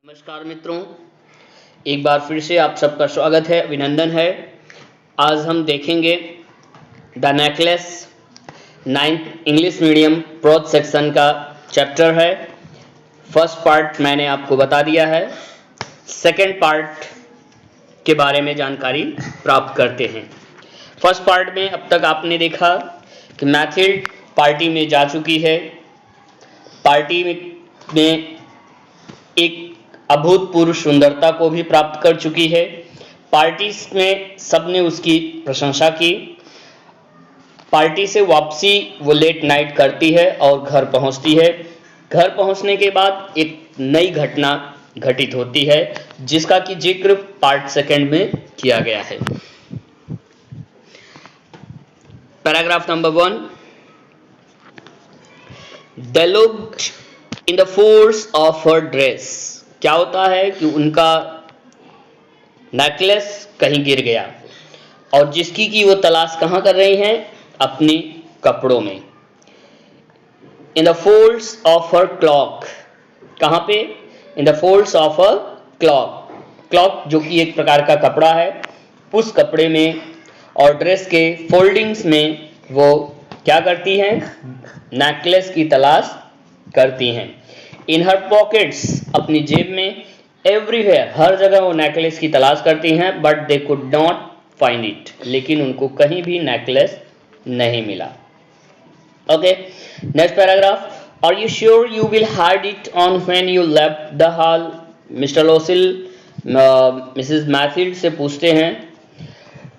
नमस्कार मित्रों, एक बार फिर से आप सबका स्वागत है, अभिनंदन है। आज हम देखेंगे the necklace 9th English medium pros section का चैप्टर है। फर्स्ट पार्ट मैंने आपको बता दिया है, सेकंड पार्ट के बारे में जानकारी प्राप्त करते हैं। फर्स्ट पार्ट में अब तक आपने देखा कि मैथिल्ड पार्टी में जा चुकी है, पार्टी में एक अभूतपूर्व सुंदरता को भी प्राप्त कर चुकी है। पार्टी में सबने उसकी प्रशंसा की। पार्टी से वापसी वो लेट नाइट करती है और घर पहुंचती है। घर पहुंचने के बाद एक नई घटना घटित होती है, जिसका कि जिक्र पार्ट सेकंड में किया गया है। Paragraph number 1, they looked in the folds of her dress। क्या होता है कि उनका नेकलेस कहीं गिर गया और जिसकी कि वो तलाश कहाँ कर रही हैं, अपने कपड़ों में। In the folds of her clock, कहाँ पे? In the folds of her clock. Clock जो कि एक प्रकार का कपड़ा है, उस कपड़े में और ड्रेस के फोल्डिंग्स में वो क्या करती हैं? नेकलेस की तलाश करती हैं। इन हर पॉकेट्स, अपनी जेब में, एवरीवेयर, हर जगह वो नेकलेस की तलाश करती हैं, but they could not find it, लेकिन उनको कहीं भी नेकलेस नहीं मिला। Okay, next paragraph. Are you sure you will hide it on when you left the hall? Mr Loisel Mrs Mathilde से पूछते हैं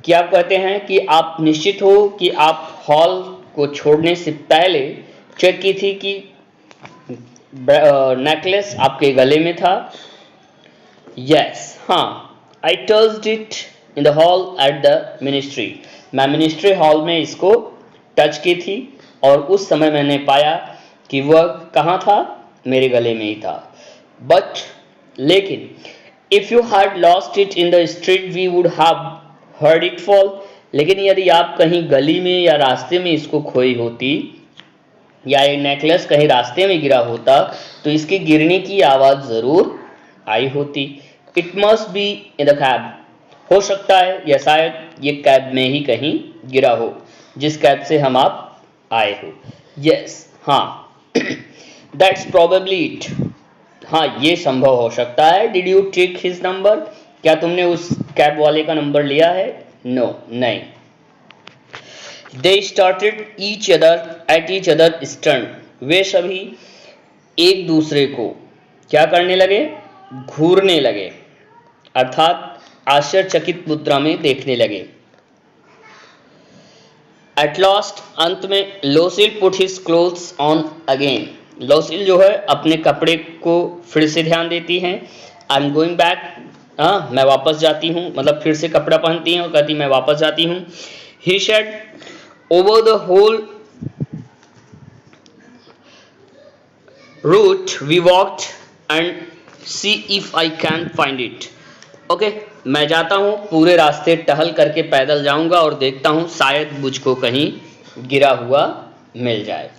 कि आप कहते हैं कि आप निश्चित हो कि आप हॉल को छोड़ने से पहले चेक की थी कि नेकलेस आपके गले में था? यस, हाँ, आई touched it in the hall at the ministry. मैं मिनिस्ट्री हॉल में इसको टच की थी और उस समय मैंने पाया कि वह कहाँ था? मेरे गले में ही था। बट, लेकिन, if you had lost it in the street we would have heard it fall. लेकिन यदि आप कहीं गली में या रास्ते में इसको खोई होती, या ये नेकलेस कहीं रास्ते में गिरा होता, तो इसके गिरने की आवाज जरूर आई होती। It must be in the cab. हो सकता है या शायद ये कैब में ही कहीं गिरा हो, जिस कैब से हम आप आए हो। यस, हाँ, दैट्स प्रोबेबली इट। हाँ, ये संभव हो सकता है। Did you take his number? क्या तुमने उस कैब वाले का नंबर लिया है? नो, नहीं। They started each other at each other's stern। वे सभी एक दूसरे को क्या करने लगे? घूरने लगे, अर्थात आश्चर्यचकित मुद्रा में देखने लगे। At last, अंत में, लोसिल put his clothes on again। लोसिल जो है अपने कपड़े को फिर से ध्यान देती हैं। I'm going back। मैं वापस जाती हूँ, मतलब फिर से कपड़ा पहनती हैं और कहती मैं वापस जाती हूँ। He said, over the whole route we walked and see if I can find it। Okay, मैं जाता हूँ, पूरे रास्ते टहल करके पैदल जाऊंगा और देखता हूँ शायद मुझको कहीं गिरा हुआ मिल जाए।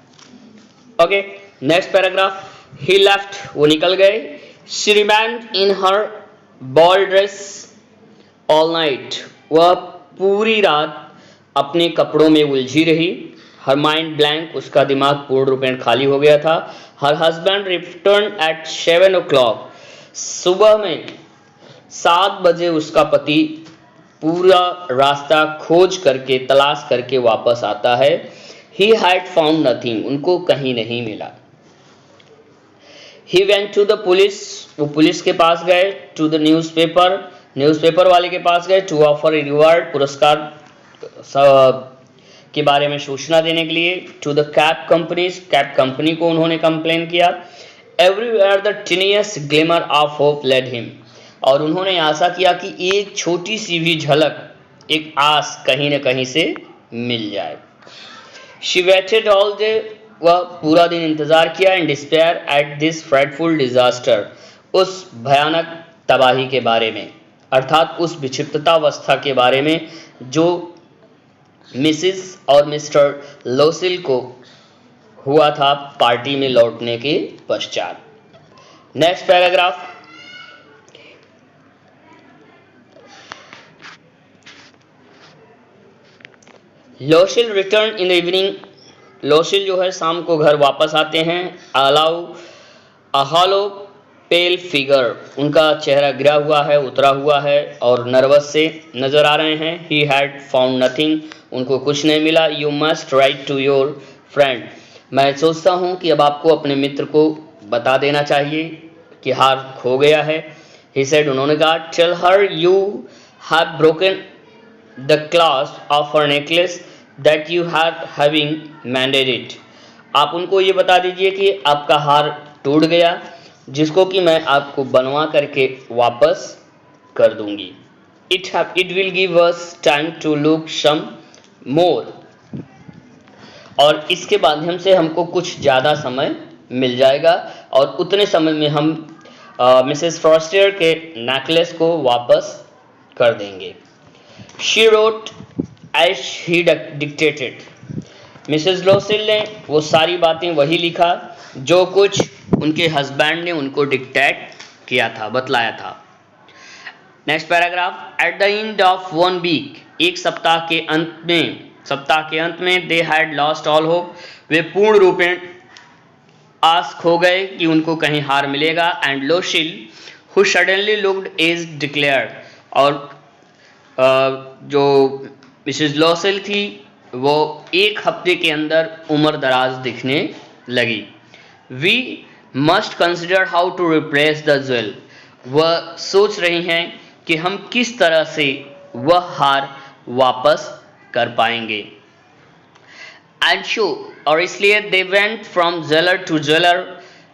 Okay, next paragraph. He left, वो निकल गए। She remained in her ball dress all night, वह पूरी रात अपने कपड़ों में उलझी रही। हर माइंड ब्लैंक, उसका दिमाग पूर्ण रूपेण खाली हो गया था। Her husband return at 7 o'clock। सुबह में 7 बजे उसका पति पूरा रास्ता खोज करके, तलाश करके वापस आता है। ही हैड फाउंड नथिंग, उनको कहीं नहीं मिला। He went to the police, वो पुलिस के पास गए। टू द न्यूज़पेपर, न्यूज़पेपर वाले के पास गए। टू ऑफर ए रिवार्ड, पुरस्कार के बारे में सूचना देने के लिए। To the cab companies, cab company को उन्होंने कंप्लेन किया। Everywhere the tiniest glimmer of hope led him, और उन्होंने आशा किया कि एक छोटी सी भी झलक, एक आस कहीं न कहीं से मिल जाए। शी वेटेड ऑल डे, वह पूरा दिन इंतजार किया। In despair at this dreadful disaster, उस भयानक तबाही के बारे में, अर्थात उस विक्षिप्ततावस्था के बारे में जो मिसिस और मिस्टर लोसिल को हुआ था पार्टी में लौटने के पश्चात। Next paragraph. Loisel return in the evening, Loisel जो है शाम को घर वापस आते हैं। Allow a hollow pale figure, उनका चेहरा गिरा हुआ है, उतरा हुआ है और नर्वस से नजर आ रहे हैं। ही हैड फाउंड नथिंग, उनको कुछ नहीं मिला। You must write to your friend, मैं सोचता हूँ कि अब आपको अपने मित्र को बता देना चाहिए कि हार खो गया है। ही सेड, उन्होंने कहा, tell her you have broken the clasp of her necklace that you have having mended it, आप उनको ये बता दीजिए कि आपका हार टूट गया, जिसको कि मैं आपको बनवा करके वापस कर दूंगी। It will give us time to look some more, और इसके माध्यम से हमको कुछ ज़्यादा समय मिल जाएगा और उतने समय में हम मिसेस फ्रॉस्टियर के नेकलेस को वापस कर देंगे। She wrote as he dictated, Mrs Loisel ने वो सारी बातें वही लिखा जो कुछ उनके हस्बैंड ने उनको डिक्टेट किया था, बतलाया था। Next paragraph, at the end of one week, एक सप्ताह के अंत में they had lost all hope, वे पूर्ण रूपेण आस खो गए कि उनको कहीं हार मिलेगा। And Loisel who suddenly looked is declared, और जो मिसेस लोसिल थी वो एक हफ्ते के अंदर उम्र दराज दिखने लगी। We must consider how to replace the jewel, वह सोच रही हैं कि हम किस तरह से वह हार वापस कर पाएंगे। एंड शो, और इसलिए they went from jeweller to jeweller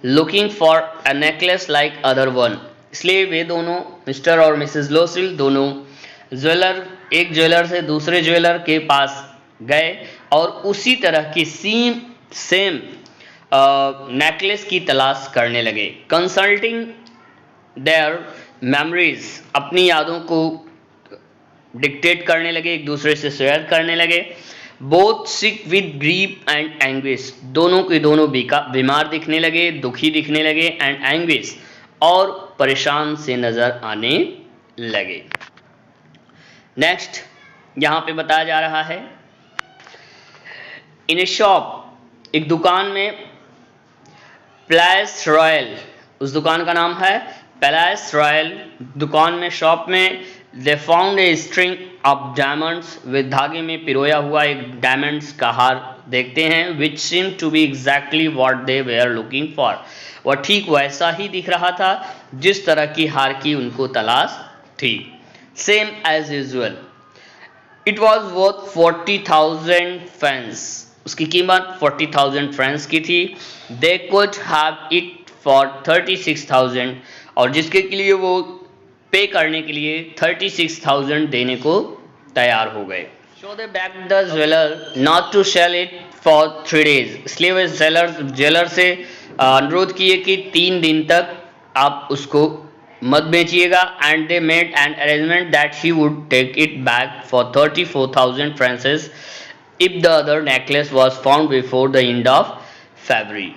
looking for a necklace like other one, इसलिए वे दोनों मिस्टर और मिसेस लोसिल दोनों एक ज्वेलर से दूसरे ज्वेलर के पास गए और उसी तरह की सेम नेकलेस की तलाश करने लगे। कंसल्टिंग देयर मेमोरीज, अपनी यादों को डिक्टेट करने लगे, एक दूसरे से शेयर करने लगे। Both sick with grief and anguish, दोनों के दोनों बीमार दिखने लगे, दुखी दिखने लगे, एंड एंग्विश, और परेशान से नजर आने लगे। नेक्स्ट यहाँ पे बताया जा रहा है, इन ए शॉप, एक दुकान में, प्लेस रॉयल, उस दुकान का नाम है प्लेस रॉयल, दुकान में, शॉप में, they found a string of diamonds, वे धागे में पिरोया हुआ एक डायमंड्स का हार देखते हैं। Which seem to be exactly what they were looking for, वह ठीक वैसा ही दिख रहा था जिस तरह की हार की उनको तलाश थी। Same as usual, it was worth 40,000 French, उसकी कीमत 40,000 फ्रेंच की थी। They could have it for 36,000, और जिसके के लिए वो पे करने के लिए 36,000 देने को तैयार हो गए। So they begged the jeweller not to sell it for 3 days, इसलिए वे ज्वेलर से अनुरोध किए कि 3 दिन तक आप उसको मत बेचिएगा। And they made an arrangement that he would take it back for 34,000 francs if the other necklace was found before the end of February.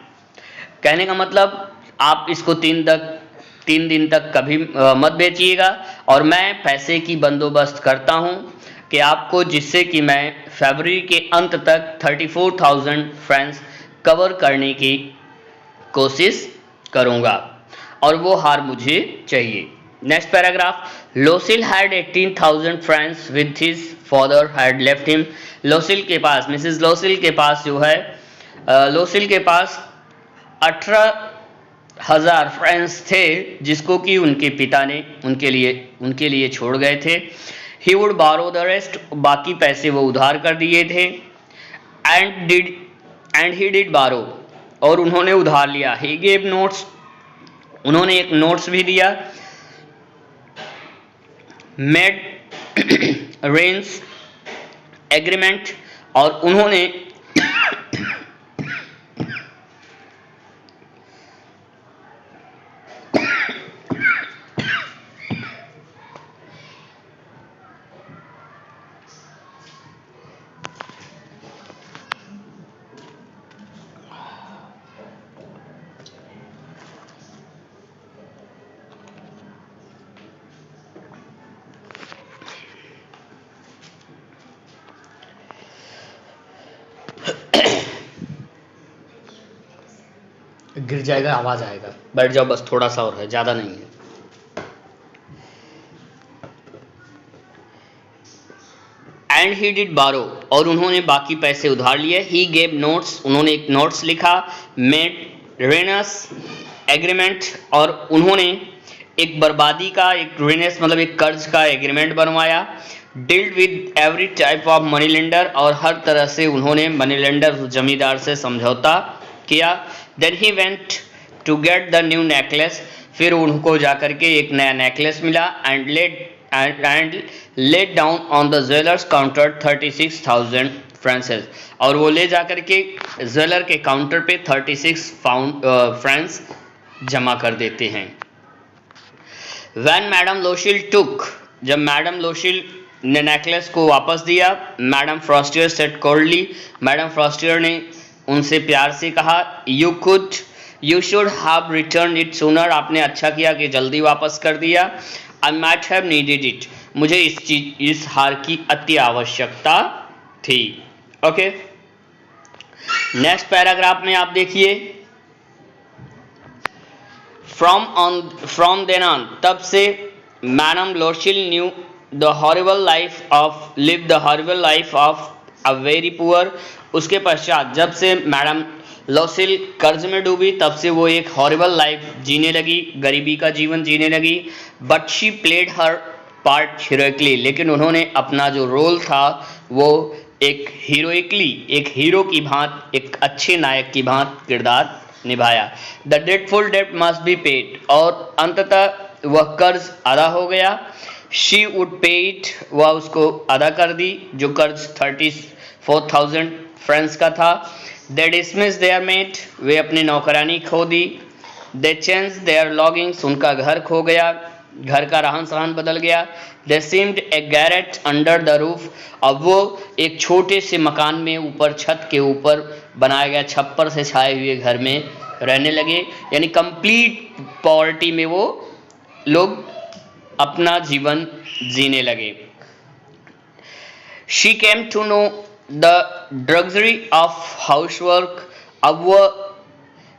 कहने का मतलब, आप इसको 3 दिन तक कभी मत बेचिएगा, और मैं पैसे की बंदोबस्त करता हूँ कि आपको, जिससे कि मैं फरवरी के अंत तक 34,000 फ्रांस कवर करने की कोशिश करूँगा, और वो हार मुझे चाहिए। Next paragraph, Loisel had 18,000 francs with his father had left him, Loisel के पास, मिसेस लोसिल के पास जो है, लोसिल के पास 18,000 फ्रांस थे जिसको कि उनके पिता ने उनके लिए छोड़ गए थे। ही वुड बारो द रेस्ट, बाकी पैसे वो उधार कर दिए थे। एंड ही डिड बारो, और उन्होंने उधार लिया। ही गेव नोट्स, उन्होंने एक नोट्स भी दिया। मेड रेंस एग्रीमेंट, और उन्होंने गिर जाएगा, आवाज आएगा। बैठ जाओ, बस थोड़ा सा और है, ज़्यादा नहीं है। एंड ही डिड बारो, और उन्होंने बाकी पैसे उधार लिए। ही गेव नोट्स, उन्होंने एक नोट्स लिखा। मेड रेनस एग्रीमेंट, और उन्होंने एक बर्बादी का, एक रेनस मतलब एक कर्ज का एग्रीमेंट बनवाया। Dealt with every type of money lender, और हर तरह से उन्होंने मनी लेंडर जमींदार से समझौता किया। Then he went to get the new necklace, फिर उनको जाकर के एक नया नेकलेस मिला। And let down on the jeweller's counter 36,000 francs, और वो ले जाकर के ज्वेलर के काउंटर पे 36 फ्रांस जमा कर देते हैं। When मैडम लोशिल टुक, जब मैडम लोशिल ने नेकलेस को वापस दिया, मैडम फ्रॉस्टियर सेड कोल्डली, मैडम फ्रॉस्टियर ने उनसे प्यार से कहा, you should have return it sooner, आपने अच्छा किया कि जल्दी वापस कर दिया। I might have needed it, मुझे इस हार की अति आवश्यकता थी। ओके, नेक्स्ट पैराग्राफ में आप देखिए, फ्रॉम देन ऑन, तब से madam Loisel knew the horrible life of a very poor, उसके पश्चात जब से मैडम लोशिल कर्ज में डूबी, तब से वो एक हॉरिबल लाइफ जीने लगी, गरीबी का जीवन जीने लगी। But she played her part heroically, लेकिन उन्होंने अपना जो रोल था वो एक हीरो की भांति, एक अच्छे नायक की भांति किरदार निभाया। The dreadful debt must be paid, और अंततः वह कर्ज अदा हो गया। शी वुड पे इट, वह उसको अदा कर दी, जो कर्ज 34,000 फ्रांस का था। दे डिसमिस देयर मेट, वे अपनी नौकरानी खो दी। दे चेंज देयर लॉगिंग्स, उनका घर खो गया, घर का रहन सहन बदल गया। दे seemed a Garrett under the roof, अब वो एक छोटे से मकान में ऊपर, छत के ऊपर बनाया गया छप्पर से छाए हुए घर में रहने लगे, यानी कंप्लीट पॉवर्टी में वो लोग अपना जीवन जीने लगे। She came to know the drudgery of housework, अब वह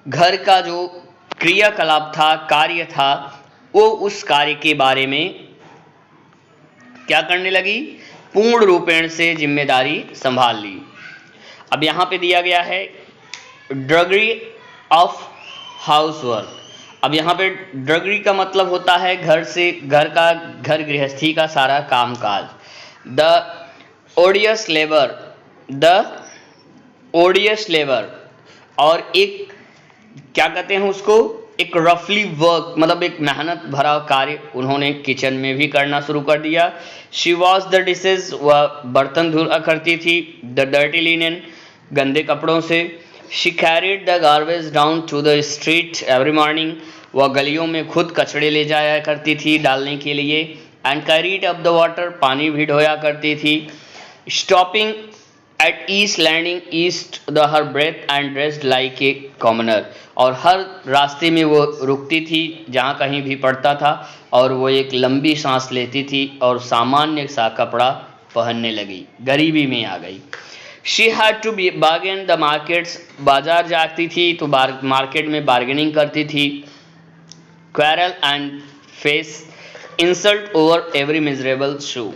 घर का जो क्रियाकलाप था, कार्य था, वो उस कार्य के बारे में क्या करने लगी, पूर्ण रूपेण से जिम्मेदारी संभाल ली। अब यहाँ पे दिया गया है ड्रगरी ऑफ हाउसवर्क। अब यहाँ पे ड्रगरी का मतलब होता है घर गृहस्थी का सारा कामकाज। द ओडियस लेबर, और एक क्या कहते हैं उसको, एक रफली वर्क मतलब एक मेहनत भरा कार्य उन्होंने किचन में भी करना शुरू कर दिया। शी वॉश द डिशेज, वह बर्तन धुला करती थी। द डर्टी लिनेन, गंदे कपड़ों से। She carried the garbage down to the street every morning, वह गलियों में खुद कचड़े ले जाया करती थी डालने के लिए। And carried up the water, पानी भी ढोया करती थी। Stopping at east landing east the her breath and dressed like a commoner, और हर रास्ते में वो रुकती थी जहाँ कहीं भी पड़ता था, और वो एक लंबी सांस लेती थी और सामान्य सा कपड़ा पहनने लगी, गरीबी में आ गई। She had to be bargain the markets, बाजार जाती थी तो मार्केट में बार्गेनिंग करती थी। Quarrel and face insult over every miserable sou,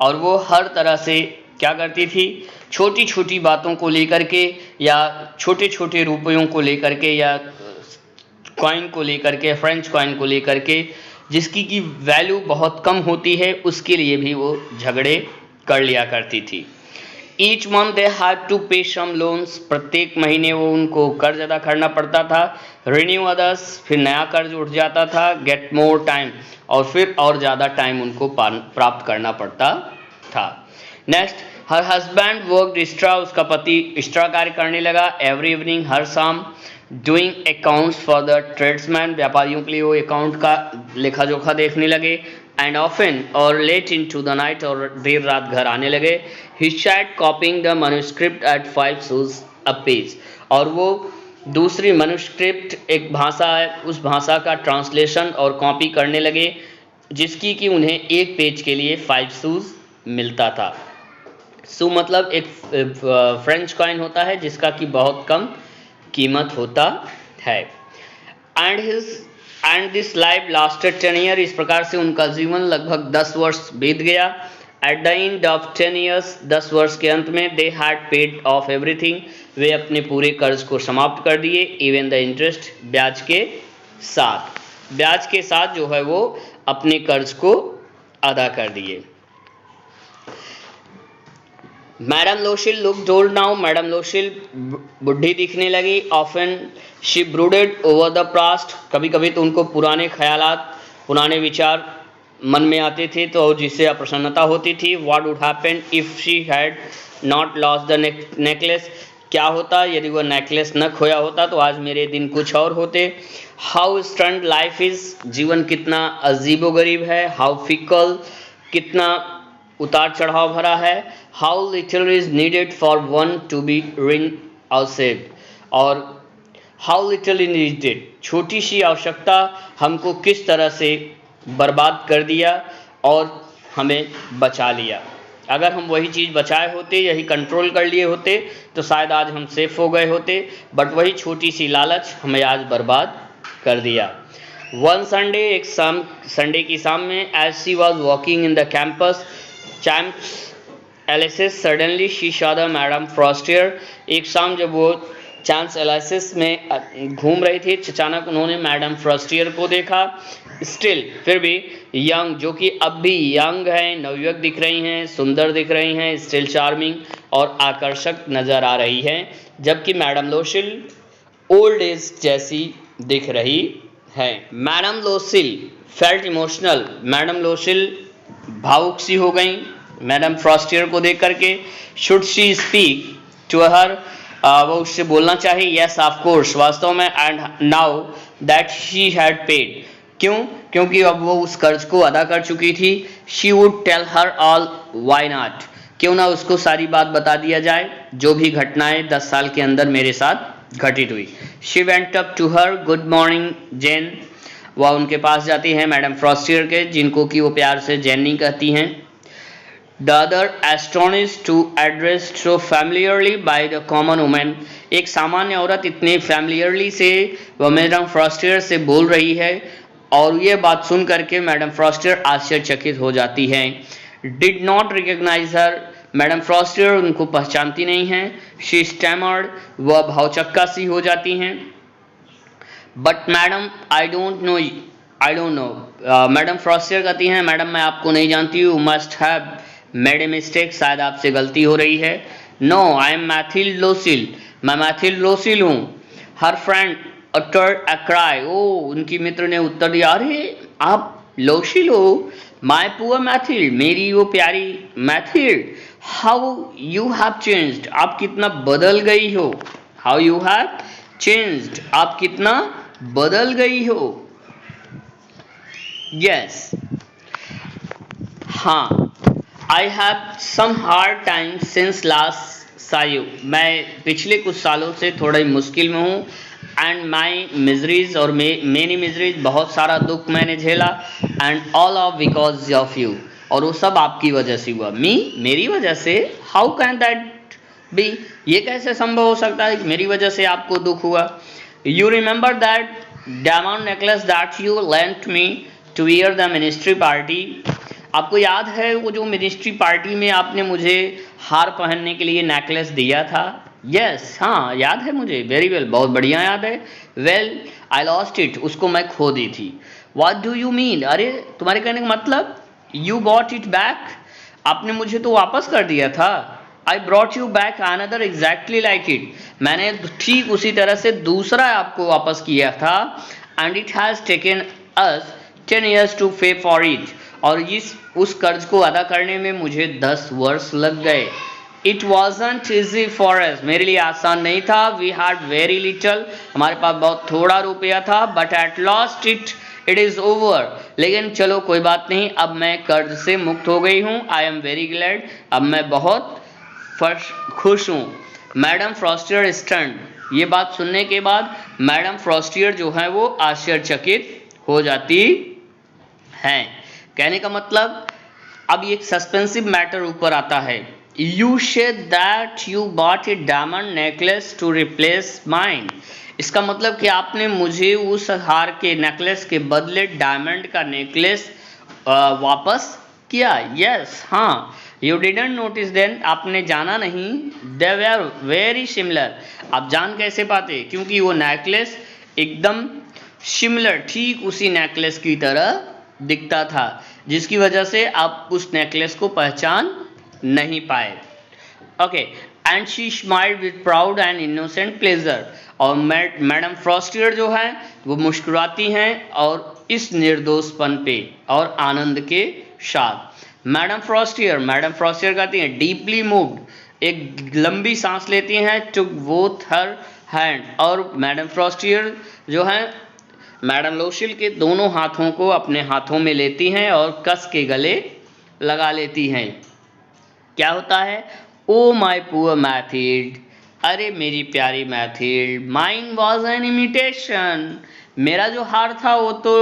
और वो हर तरह से क्या करती थी, छोटी छोटी बातों को लेकर के, या छोटे छोटे रुपयों को लेकर के, या कॉइन को लेकर के, फ्रेंच कॉइन को लेकर के, जिसकी की वैल्यू बहुत कम होती है, उसके लिए भी वो झगड़े कर लिया करती थी। Each month they had to pay some loans, प्रत्येक महीने वो उनको कर्ज अदा करना पड़ता था। रिन्यू अदर्स, फिर नया कर्ज उठ जाता था। गेट मोर टाइम, और फिर और ज़्यादा टाइम उनको प्राप्त करना पड़ता था। Next, her husband work extra, उसका पति एक्स्ट्रा कार्य करने लगा। एवरी इवनिंग, हर शाम। Doing accounts for the tradesman, व्यापारियों के लिए वो अकाउंट का लेखा जोखा देखने लगे। एंड ऑफन और late into the night, और देर रात घर आने लगे। He sat copying the manuscript at 5 sous a page, और वो दूसरी मैन्युस्क्रिप्ट एक भाषा है, उस भाषा का ट्रांसलेशन और कॉपी करने लगे, जिसकी कि उन्हें एक पेज के लिए 5 sous मिलता था। सू मतलब एक फ्रेंच कॉइन होता है जिसका कि बहुत कम कीमत होता है। And this life lasted 10 year, इस प्रकार से उनका जीवन लगभग 10 वर्ष बीत गया। At the end of 10 years, 10 वर्ष के अंत में, they had paid off everything, वे अपने पूरे कर्ज को समाप्त कर दिए, इवन द इंटरेस्ट, ब्याज के साथ, ब्याज के साथ जो है वो अपने कर्ज को अदा कर दिए। Madam Loisel looked old now, madam Loisel बुढ़ी दिखने लगी। Often she brooded over the past, कभी कभी तो उनको पुराने ख्यालात, पुराने विचार मन में आते थे तो जिससे अप्रसन्नता होती थी। What would happen if she had not lost the necklace, क्या होता यदि वह नेकलेस न खोया होता तो आज मेरे दिन कुछ और होते। हाउ स्टंट लाइफ इज, जीवन कितना अजीबोगरीब है। हाउ फिकल, कितना उतार चढ़ाव भरा है। How little is needed for one to be ruined और सेव्ड, और हाउ लिटिल इज नीडेड, छोटी सी आवश्यकता हमको किस तरह से बर्बाद कर दिया और हमें बचा लिया। अगर हम वही चीज़ बचाए होते, यही कंट्रोल कर लिए होते तो शायद आज हम सेफ हो गए होते, बट वही छोटी सी लालच हमें आज बर्बाद कर दिया। वन संडे, एक संडे की शाम में, as she was walking in the campus Champs Elysees, suddenly she saw the madam Forestier, एक शाम जब वो चांस एलिसिस में घूम रही थी, अचानक उन्होंने मैडम फ्रॉस्टियर को देखा। स्टिल, फिर भी, यंग, जो कि अब भी यंग हैं, नवयुवक दिख रही हैं, सुंदर दिख रही हैं, स्टिल चार्मिंग, और आकर्षक नजर आ रही हैं, जबकि मैडम लोशिल ओल्ड एज जैसी दिख रही है। Madam Loisel felt emotional, madam Loisel भावुक सी हो गई मैडम फ्रॉस्टियर को देख करके। Should she speak to her, वो उससे बोलना चाहिए। यस ऑफ कोर्स, वास्तव में। And now that she had paid, क्यों, क्योंकि अब वो उस कर्ज को अदा कर चुकी थी। She would tell her all, why not, क्यों ना उसको सारी बात बता दिया जाए, जो भी घटनाएं 10 साल के अंदर मेरे साथ घटित हुई। She went up to her, good morning Jeanne, वह उनके पास जाती है मैडम फ्रॉस्टियर के, जिनको कि वो प्यार से जेनी कहती हैं। The other astonished to address so familiarly by the common woman, एक सामान्य औरत इतने familiarly से वह मैडम फ्रॉस्टियर से बोल रही है, और ये बात सुन करके मैडम फ्रॉस्टियर आश्चर्यचकित हो जाती है। Did not recognize her, madam Forestier उनको पहचानती नहीं हैं। She stammered, वह भावचक्का सी हो जाती हैं। But madam, I don't know, madam Forestier कहती हैं, मैडम मैं आपको नहीं जानती हूँ। Must have made a mistake, शायद आपसे गलती हो रही है। No, I am Mathilde Loisel, मैं मैथिल लोशिल हूँ। Her friend uttered a cry, oh, उनकी मित्र ने उत्तर दिया, अरे आप लोशिल हो। माय पुअर मैथिल, मेरी वो प्यारी Maithil. How you have changed, आप कितना बदल गई हो। हाउ यू हैव चेंज्ड, आप कितना बदल गई हो। यस, हाँ। I have some hard time since last saw you, मैं पिछले कुछ सालों से थोड़ा मुश्किल में हूँ। एंड माई मिजरीज, और मेनी मिजरीज, बहुत सारा दुख मैंने झेला। And all of because of you, और वो सब आपकी वजह से हुआ। मेरी वजह से, हाउ कैन दैट बी, ये कैसे संभव हो सकता है कि मेरी वजह से आपको दुख हुआ। You remember that diamond necklace that you lent me to wear the ministry party, आपको याद है वो जो मिनिस्ट्री पार्टी में आपने मुझे हार पहनने के लिए नेकलेस दिया था। यस, हाँ याद है मुझे, वेरी वेल, बहुत बढ़िया याद है। वेल, आई लॉस्ट इट, उसको मैं खो दी थी। व्हाट डू यू मीन, अरे तुम्हारे कहने का मतलब, यू गॉट इट बैक, आपने मुझे तो वापस कर दिया था। I brought you back another exactly like it, मैंने ठीक उसी तरह से दूसरा आपको वापस किया था। And it has taken us 10 years to pay for it, और उस कर्ज को अदा करने में मुझे 10 वर्ष लग गए। It wasn't easy for us, मेरे लिए आसान नहीं था। वी हैड वेरी लिटल, हमारे पास बहुत थोड़ा रुपया था। But at last it is over, लेकिन चलो कोई बात नहीं, अब मैं कर्ज से मुक्त हो गई हूँ। आई एम वेरी ग्लैड, अब मैं बहुत खुश हूँ। मैडम फ्रॉस्टियर स्टन्ड, ये बात सुनने के बाद मैडम फ्रॉस्टियर जो है वो आश्चर्यचकित हो जाती हैं। कहने का मतलब, अब ये एक सस्पेंसिव मैटर ऊपर आता है You said that you bought a diamond necklace to replace mine. इसका मतलब कि आपने मुझे उस हार के नेकलेस के बदले डायमंड का नेकलेस वापस किया। यस, हाँ। यू डिडंट नोटिस देन, आपने जाना नहीं। दे वर वेरी सिमिलर, आप जान कैसे पाते? क्योंकि वो नेकलेस एकदम सिमिलर, ठीक उसी नेकलेस की तरह दिखता था, जिसकी वजह से आप उस नेकलेस को पहचान नहीं पाए। Okay, and she smiled with proud and innocent pleasure. और मैडम फ्रॉस्टियर जो है वो मुस्कुराती हैं और इस निर्दोषपन पे और आनंद के साथ। मैडम फ्रॉस्टियर कहती हैं डीपली मूव्ड, एक लंबी सांस लेती हैं, टुक बोथ हर हैंड, और मैडम फ्रॉस्टियर जो है मैडम लोशिल के दोनों हाथों को अपने हाथों में लेती हैं और कस के गले लगा लेती हैं। क्या होता है? ओ माई पुअर मैथिल्ड, अरे मेरी प्यारी Mathilde, mine was an imitation, मेरा जो हार था वो तो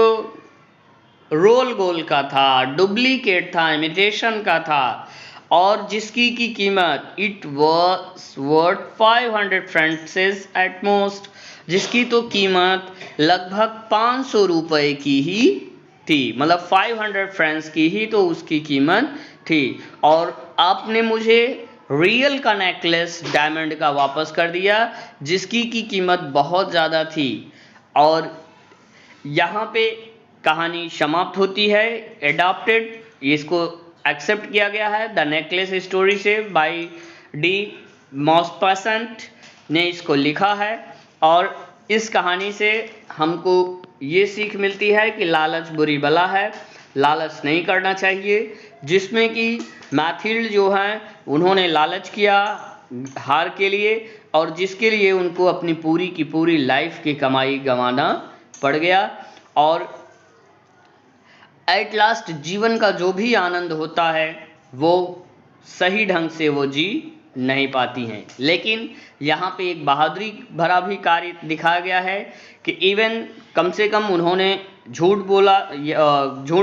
रोल गोल का था, डुप्लीकेट था, इमिटेशन का था, और जिसकी की कीमत it was worth 500 friends at most, जिसकी तो कीमत लगभग 500 रुपए की ही थी, मतलब 500 फ्रेंड्स की ही तो उसकी कीमत थी। और आपने मुझे रियल का नेकलेस डायमंड का वापस कर दिया, जिसकी की कीमत बहुत ज़्यादा थी। और यहाँ पे कहानी समाप्त होती है। एडॉप्टेड, इसको एक्सेप्ट किया गया है द नेकलेस स्टोरी से, बाय डी मॉसपेसेंट ने इसको लिखा है। और इस कहानी से हमको ये सीख मिलती है कि लालच बुरी बला है, लालच नहीं करना चाहिए। जिसमें कि मैथिल्ड जो हैं उन्होंने लालच किया हार के लिए, और जिसके लिए उनको अपनी पूरी की पूरी लाइफ की कमाई गंवाना पड़ गया। और एट लास्ट जीवन का जो भी आनंद होता है वो सही ढंग से वो जी नहीं पाती हैं। लेकिन यहाँ पे एक बहादुरी भरा भी कार्य दिखाया गया है कि इवन कम से कम उन्होंने झूठ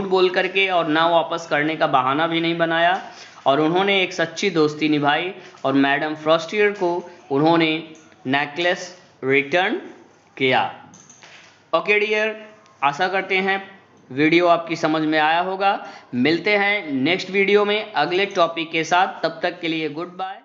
बोल करके और ना वापस करने का बहाना भी नहीं बनाया, और उन्होंने एक सच्ची दोस्ती निभाई, और मैडम फ्रॉस्टियर को उन्होंने नेकलेस रिटर्न किया। ओके डियर, आशा करते हैं वीडियो आपकी समझ में आया होगा। मिलते हैं नेक्स्ट वीडियो में अगले टॉपिक के साथ, तब तक के लिए गुड बाय।